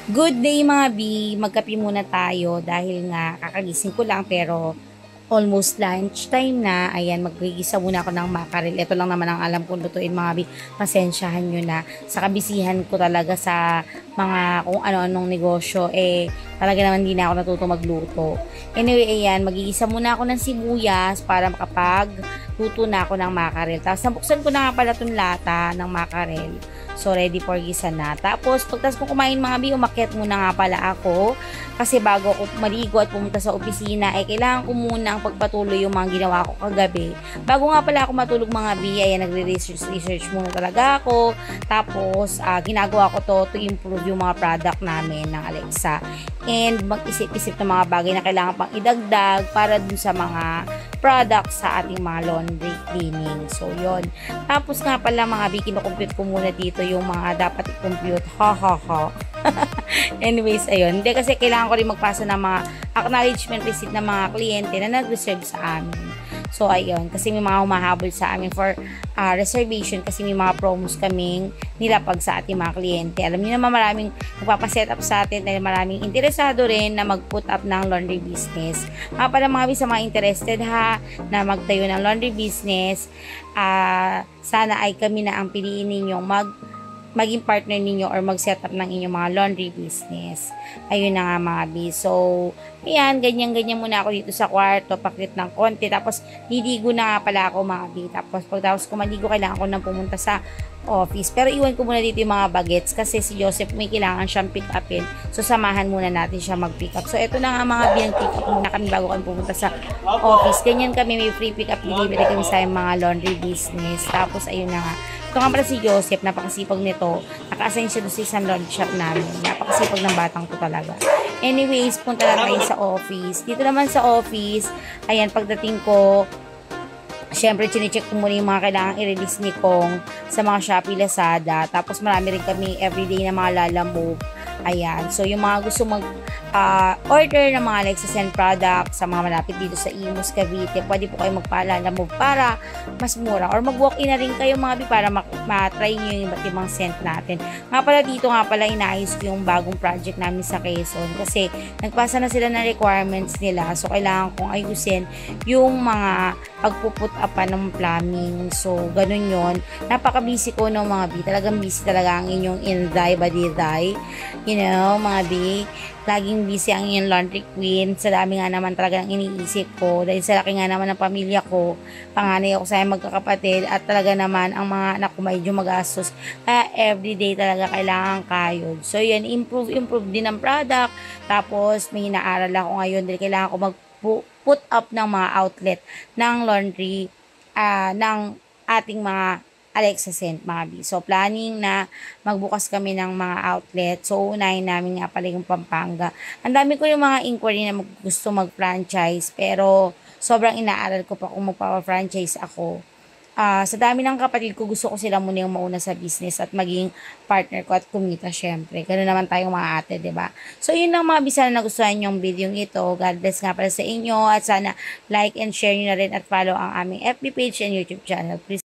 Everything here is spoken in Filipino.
Good day mga B, magkape muna tayo dahil nga kakagising ko lang pero almost lunch time na. Ayan, maggigisa muna ako ng mackerel. Ito lang naman ang alam kong lutuin mga B. Pasensyahan nyo na. Sa kabisihan ko talaga sa mga kung ano-anong negosyo, talaga naman hindi na ako natuto magluto. Anyway, ayan, magigisa muna ako ng sibuyas para makapagluto na ako ng mackerel. Tapos nabuksan ko na nga pala itong lata ng mackerel. So, ready for gisa na. Tapos, pagtas ko kumain mga bi, umakyat muna nga pala ako. Kasi bago ako maligo at pumunta sa opisina, kailangan ko muna ang pagpatuloy yung mga ginawa ko kagabi. Bago nga pala ako matulog mga bi, nagre-research muna talaga ako. Tapos, ginagawa ko to improve yung mga product namin ng Alexa. And mag-isip-isip ng mga bagay na kailangan pang idagdag para dun sa mga products sa ating mga laundry cleaning. So, yon. Tapos nga pala mga bi, kinukompute ko muna dito yung mga dapat i-compute. Ha ha ha. Anyways, ayun. Hindi kasi kailangan ko rin magpasa ng mga acknowledgement receipt ng mga kliyente na nag-reserve sa amin. So, ayun. Kasi may mga humahabol sa amin for reservation kasi may mga promos kaming nilapag sa ating mga kliyente. Alam niyo naman maraming nagpapaset up sa atin dahil maraming interesado rin na mag-put up ng laundry business. Mga pala mga sa mga interested ha na magtayo ng laundry business, sana ay kami na ang piliin ninyong maging partner ninyo or mag-set up ng inyong mga laundry business. Ayun na nga mga B. So, ayan, ganyan-ganyan muna ako dito sa kwarto, pakit ng konti. Tapos, liligo na nga pala ako mga B. Tapos, pagtapos ko maligo, kailangan ko nang pumunta sa office. Pero iwan ko muna dito yung mga bagets kasi si Joseph may kailangan siyang pick upin. So, samahan muna natin siya mag-pick up. So, eto na nga mga B, pick up muna kami bago kami pumunta sa office. Ganyan kami, may free pick up delivery kami sa mga laundry business. Tapos, ayun na nga. Ito nga pala si Joseph, napakasipag nito. Naka-assign siya doon sa isang laundry shop namin. Napakasipag ng batang to talaga. Anyways, punta na tayo sa office. Dito naman sa office, ayan, pagdating ko, syempre, chinecheck ko muna yung mga kailangang i-release ni Kong sa mga Shopee, Lazada. Tapos, marami rin kami everyday na mga lalamove. Ayan. So, yung mga gusto order ng mga Lexus product sa mga malapit dito sa Imus, Cavite, pwede po kayo magpaalala mo para mas mura. Or mag-walk-in na rin kayo mga bi para ma-try nyo yung iba't ibang scent natin. Nga pala dito nga pala inaayos ko yung bagong project namin sa Quezon kasi nagpasa na sila ng requirements nila. So, kailangan kong ayusin yung mga pagpuput up ng plumbing. So, ganun yon. Napaka-busy ko no mga bi. Talagang busy talaga ang inyong inday, badiday. You know, mga bi. Laging busy ang inyong laundry queen. Sa dami nga naman talaga ng iniisip ko. Dahil sa laki nga naman ng pamilya ko. Panganay ako sa magkakapatid. At talaga naman ang mga anak ko medyo magastos. Kaya everyday talaga kailangan kayod. So, yun. Improve din ang product. Tapos, may inaaral ako ngayon. Dahil kailangan ko put up ng mga outlet ng laundry ng ating mga Alexa Scent mga B. So, planning na magbukas kami ng mga outlet. So, unahin namin nga pala yung Pampanga. Ang dami ko yung mga inquiry na gusto mag-franchise pero sobrang inaaral ko pa kung magpa-franchise ako. Sa dami ng kapatid ko, gusto ko sila muna yung mauna sa business at maging partner ko at kumita syempre. Ganun naman tayong mga ate, 'di ba? So, yun lang mga bisa na nagustuhan yung video ito. God bless nga pala sa inyo at sana like and share nyo na rin at follow ang aming FB page and YouTube channel. Please